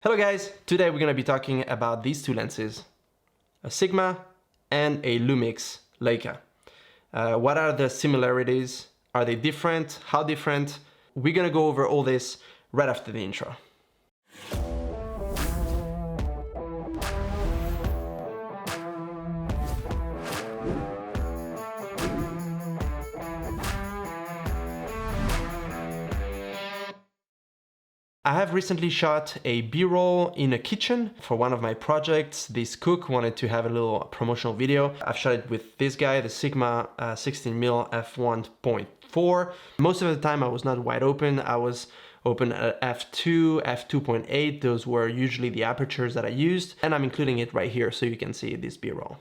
Hello guys, today we're going to be talking about these two lenses, a Sigma and a Lumix Leica. What are the similarities? Are they different? How different? We're going to go over all this right after the intro. I have recently shot a B-roll in a kitchen for one of my projects. This cook wanted to have a little promotional video. I've shot it with this guy, the Sigma 16mm f1.4. Most of the time I was not wide open. I was open at f2, f2.8. Those were usually the apertures that I used. And I'm including it right here so you can see this B-roll.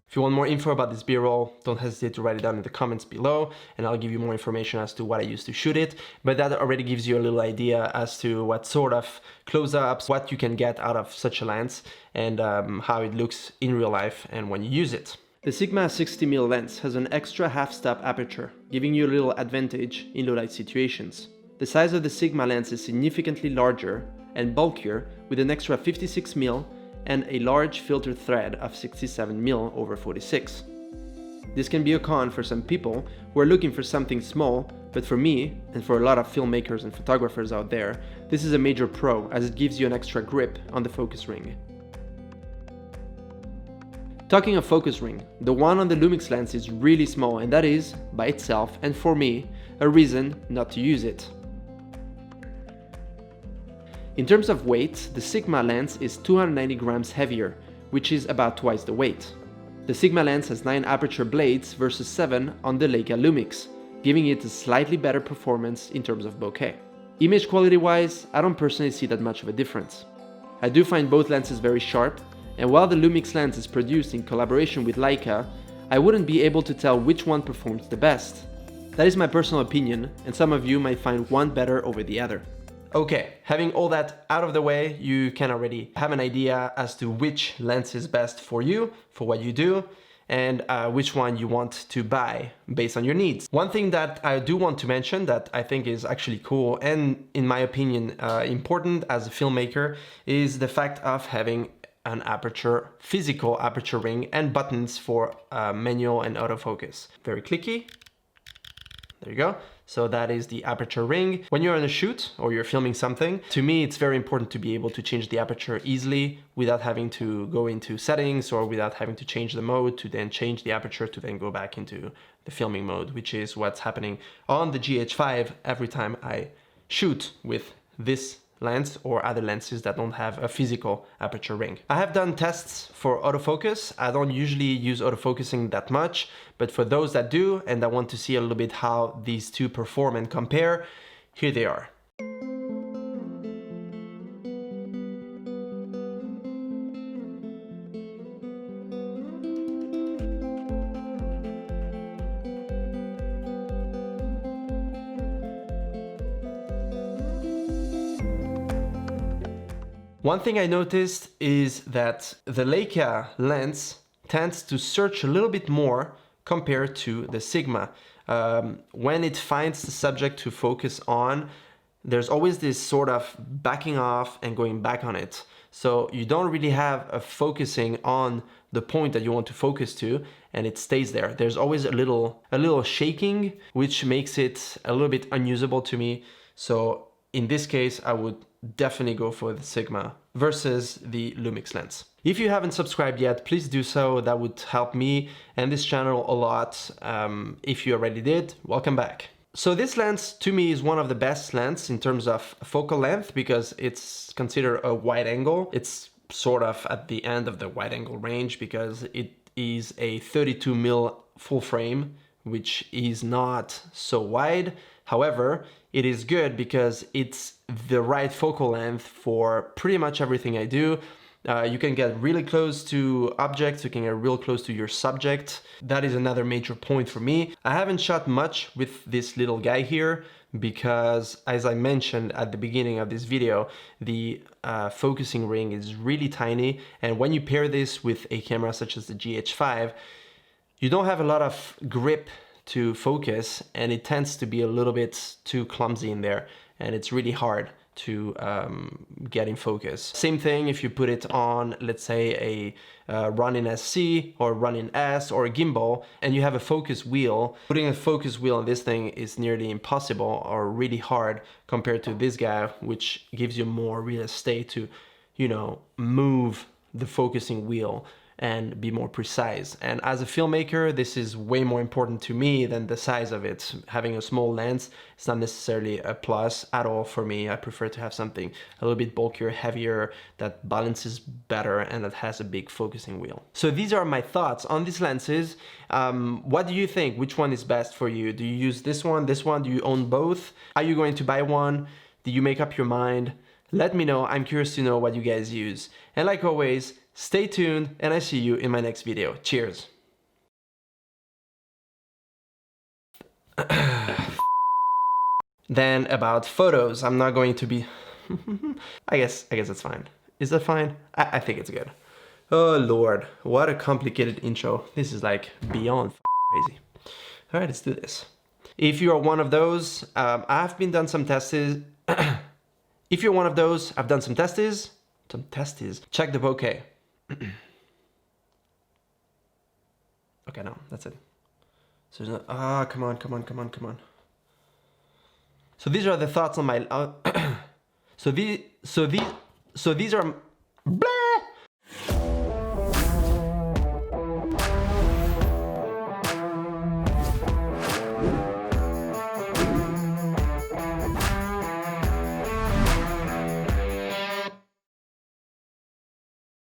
If you want more info about this B-roll, don't hesitate to write it down in the comments below and I'll give you more information as to what I used to shoot it. But that already gives you a little idea as to what sort of close-ups, what you can get out of such a lens and how it looks in real life and when you use it. The Sigma 60mm lens has an extra half-stop aperture, giving you a little advantage in low-light situations. The size of the Sigma lens is significantly larger and bulkier with an extra 56mm and a large filter thread of 67mm over 46. This can be a con for some people who are looking for something small, but for me, and for a lot of filmmakers and photographers out there, this is a major pro as it gives you an extra grip on the focus ring. Talking of focus ring, the one on the Lumix lens is really small and that is, by itself and for me, a reason not to use it. In terms of weight, the Sigma lens is 290 grams heavier, which is about twice the weight. The Sigma lens has 9 aperture blades versus 7 on the Leica Lumix, giving it a slightly better performance in terms of bokeh. Image quality wise, I don't personally see that much of a difference. I do find both lenses very sharp, and while the Lumix lens is produced in collaboration with Leica, I wouldn't be able to tell which one performs the best. That is my personal opinion, and some of you might find one better over the other. Okay, having all that out of the way, you can already have an idea as to which lens is best for you, for what you do, and which one you want to buy based on your needs. One thing that I do want to mention that I think is actually cool and in my opinion important as a filmmaker is the fact of having an physical aperture ring and buttons for manual and autofocus. Very clicky. There you go. So that is the aperture ring. When you're on a shoot or you're filming something, to me it's very important to be able to change the aperture easily without having to go into settings or without having to change the mode to then change the aperture to then go back into the filming mode, which is what's happening on the GH5 every time I shoot with this lens or other lenses that don't have a physical aperture ring. I have done tests for autofocus. I don't usually use autofocusing that much, but for those that do and that want to see a little bit how these two perform and compare, here they are. One thing I noticed is that the Leica lens tends to search a little bit more compared to the Sigma. When it finds the subject to focus on, there's always this sort of backing off and going back on it. So you don't really have a focusing on the point that you want to focus to and it stays there. There's always a little shaking, which makes it a little bit unusable to me. So in this case, I would definitely go for the Sigma versus the Lumix lens. If you haven't subscribed yet, please do so. That would help me and this channel a lot. If you already did, welcome back. So this lens to me is one of the best lenses in terms of focal length because it's considered a wide angle. It's sort of at the end of the wide angle range because it is a 32mm full frame, which is not so wide. However, it is good because it's the right focal length for pretty much everything I do. You can get really close to objects, you can get real close to your subject. That is another major point for me. I haven't shot much with this little guy here because, as I mentioned at the beginning of this video, the focusing ring is really tiny, and when you pair this with a camera such as the GH5, you don't have a lot of grip to focus, and it tends to be a little bit too clumsy in there, and it's really hard to get in focus. Same thing if you put it on, let's say, a Ronin SC or Ronin S or a gimbal, and you have a focus wheel. Putting a focus wheel on this thing is nearly impossible or really hard compared to this guy, which gives you more real estate to, you know, move the focusing wheel and be more precise. And as a filmmaker, this is way more important to me than the size of it. Having a small lens is not necessarily a plus at all for me. I prefer to have something a little bit bulkier, heavier, that balances better and that has a big focusing wheel. So these are my thoughts on these lenses. What do you think? Which one is best for you? Do you use this one? Do you own both? Are you going to buy one? Do you make up your mind? Let me know. I'm curious to know what you guys use. And like always, stay tuned, and I see you in my next video. Cheers. Then about photos, I'm not going to be... I guess that's fine. Is that fine? I think it's good. Oh Lord, what a complicated intro. This is like beyond crazy. All right, let's do this. If you are one of those, I've done some tests. If you're one of those, I've done some tests. Check the bokeh. Okay, no, that's it. So there's no, come on. So these are the thoughts on my, so these are,